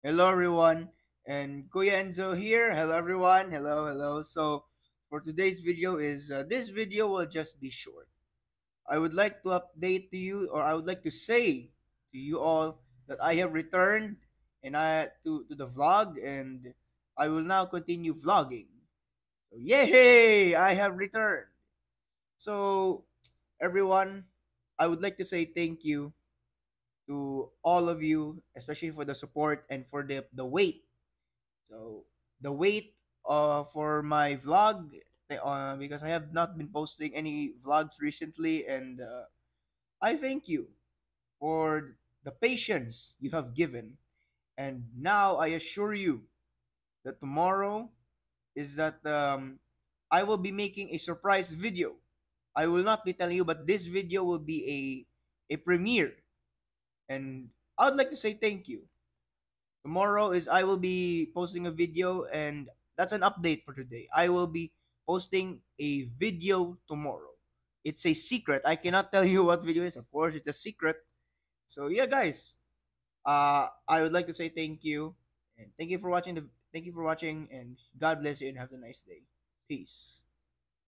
Hello, everyone. And Kuya Enzo here. Hello, everyone. Hello, hello. So, for today's video this video will just be short. I would like to update to you, or I would like to say to you all that I have returned and to the vlog, and I will now continue vlogging. So, yay! I have returned. So, everyone, I would like to say thank you to all of you, especially for the support and for the wait. So the wait for my vlog, because I have not been posting any vlogs recently, and I thank you for the patience you have given. And now I assure you that tomorrow is that I will be making a surprise video. I will not be telling you, but this video will be a premiere, and I would like to say thank you. Tomorrow is I will be posting a video, and that's an update for today. I will be posting a video tomorrow. It's a secret. I cannot tell you what video it is. Of course, it's a secret. So yeah, guys. I would like to say thank you, and thank you for watching and God bless you and have a nice day. Peace.